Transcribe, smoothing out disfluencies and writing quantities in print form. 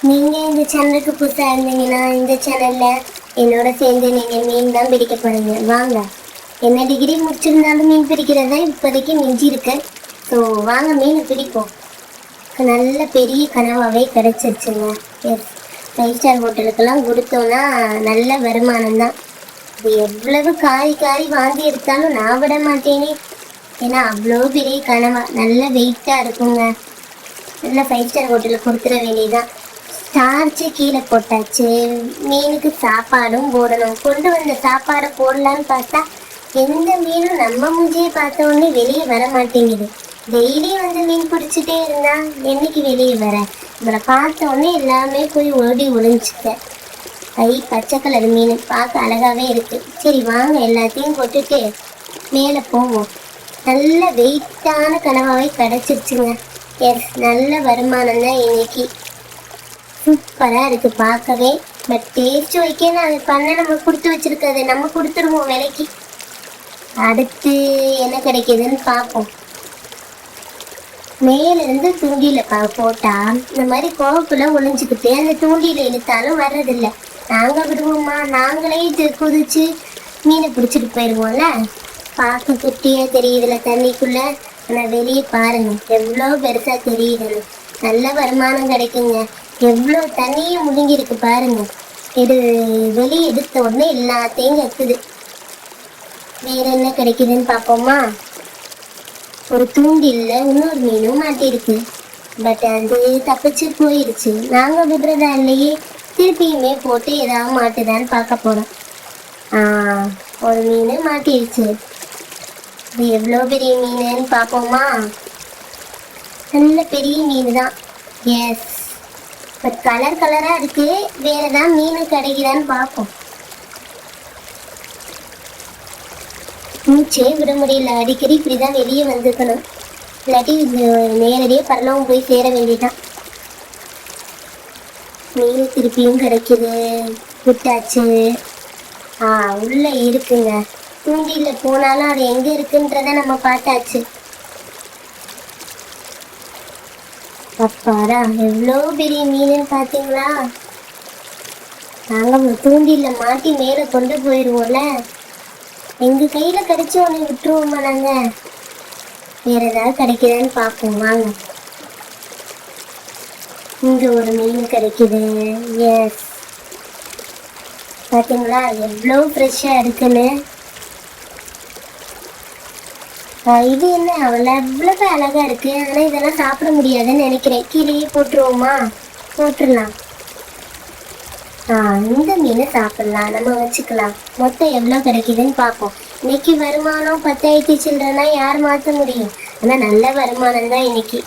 நீங்கள் இந்த சேனலுக்கு புதுசாக இருந்தீங்கன்னா இந்த சேனலில் என்னோட சேர்ந்து நீங்கள் மீன் தான் பிடிக்க போகிறீங்க. வாங்க, என்ன டிகிரி முடிச்சிருந்தாலும் மீன் பிடிக்கிறதா இப்போதைக்கு மிஞ்சி இருக்கு. ஸோ வாங்க மீன் பிடிப்போம். நல்ல பெரிய கனவாகவே கிடச்சிருச்சுங்க. எஸ், 5 ஸ்டார் ஹோட்டலுக்கெல்லாம் கொடுத்தோன்னா நல்ல வருமானம் தான். இது எவ்வளவு காரி காரி வாந்தி எடுத்தாலும் நான் விட மாட்டேனே. ஏன்னா அவ்வளோ பெரிய கனவா நல்ல வெயிட்டாக இருக்குங்க. நல்ல 5 ஸ்டார் ஹோட்டலுக்கு கொடுத்துட வேண்டியதுதான். ஸ்டார்ச்சு கீழே போட்டாச்சு. மீனுக்கு சாப்பாடும் போடணும். கொண்டு வந்த சாப்பாடை போடலான்னு பார்த்தா எந்த மீனும் நம்ம மூஞ்சியை பார்த்த உடனே வெளியே வர மாட்டேங்குது. டெய்லி வந்து மீன் பிடிச்சிட்டே இருந்தா என்னைக்கு வெளியே வர? இவரை பார்த்த உடனே எல்லாமே போய் ஓடி ஒளிஞ்சிட்டேன். பச்சை கலர் மீன் பார்க்க அழகாகவே இருக்குது. சரி வாங்க, எல்லாத்தையும் போட்டுட்டு மேலே போவோம். நல்ல வெயிட்டான கனவாகவே கிடச்சிருச்சுங்க. எஸ், நல்ல வருமானம் தான் இன்னைக்கு. சூப்பராக இருக்குது பார்க்கவே. பட் டேஸ்ட் வைக்க நான் பண்ண நம்ம கொடுத்து வச்சுருக்கிறது நம்ம கொடுத்துருவோம் விலைக்கு. அடுத்து என்ன கிடைக்கிதுன்னு பார்ப்போம். மேலேருந்து தூண்டியில் போட்டால் இந்த மாதிரி கோவக்குள்ளே ஒளிஞ்சிக்கிட்டு அந்த தூண்டியில் இழுத்தாலும் வர்றதில்லை. நாங்கள் விடுவோம்மா, நாங்களே குதிச்சு மீனை பிடிச்சிட்டு போயிடுவோம்ல. பார்க்க குட்டியாக தெரியுதுல தண்ணிக்குள்ளே. ஆனால் வெளியே பாருங்கள் எவ்வளோ பெருசாக தெரியுதுன்னு. நல்ல வருமானம் கிடைக்குங்க. எவ்வளோ தண்ணியும் முழுங்கிருக்கு பாருங்க. இது வெளியே எடுத்த உடனே எல்லாத்தையும் கத்துது. வேற என்ன கிடைக்குதுன்னு பார்ப்போமா. ஒரு தூண்டில்ல இன்னொரு மீனும் மாட்டிருக்கு. பட் அது தப்பிச்சு போயிடுச்சு. நாங்கள் விடுறதா இல்லையே, திருப்பியுமே போட்டு ஏதாவது மாட்டுதான்னு பார்க்க போகிறோம். ஒரு மீன் மாட்டிடுச்சு. இது எவ்வளோ பெரிய மீனுன்னு பார்ப்போமா. நல்ல பெரிய மீன் தான். எஸ், பட் கலர் கலராக இருக்குது. வேறு ஏதாவது மீன் கிடைக்குதான்னு பார்ப்போம். மூச்சே விட முடியல. அடிக்கடி இப்படி தான் வெளியே வந்துக்கணும். இல்லாட்டி நேரடியாக பரலவும் போய் சேர வேண்டியதான். மீன் திருப்பியும் கிடைக்குது. விட்டாச்சு. உள்ளே இருக்குங்க. தூண்டியில் போனாலும் அது எங்கே இருக்குன்றத நம்ம பார்த்தாச்சு. அப்பாடா, எவ்வளோ பெரிய மீனுன்னு பார்த்தீங்களா. நாங்கள் தூண்டியில் மாட்டி மேலே கொண்டு போயிடுவோம்ல. எங்கள் கையில் கிடைச்சி ஒன்று விட்டுருவோமா நாங்கள். வேறு ஏதாவது கிடைக்குதான்னு பார்ப்போம் வாங்க. இங்கே ஒரு மீன் கிடைக்குது. எஸ், பார்த்தீங்களா எவ்வளோ ஃப்ரெஷ்ஷாக இருக்குன்னு. இது என்ன அவ்வளோ எவ்வளவு அழகாக இருக்குது. ஆனால் இதெல்லாம் சாப்பிட முடியாதுன்னு நினைக்கிறேன். கீழேயே போட்டுருவோமா? போட்டுடலாம். இந்த மீனை சாப்பிடலாம், நம்ம வச்சுக்கலாம். மொத்தம் எவ்வளோ கிடைக்குதுன்னு பார்ப்போம். இன்னைக்கு வருமானம் 10,000 சில்லறனா யார் மாற்ற முடியும்? ஆனால் நல்ல வருமானம் தான் இன்னைக்கு.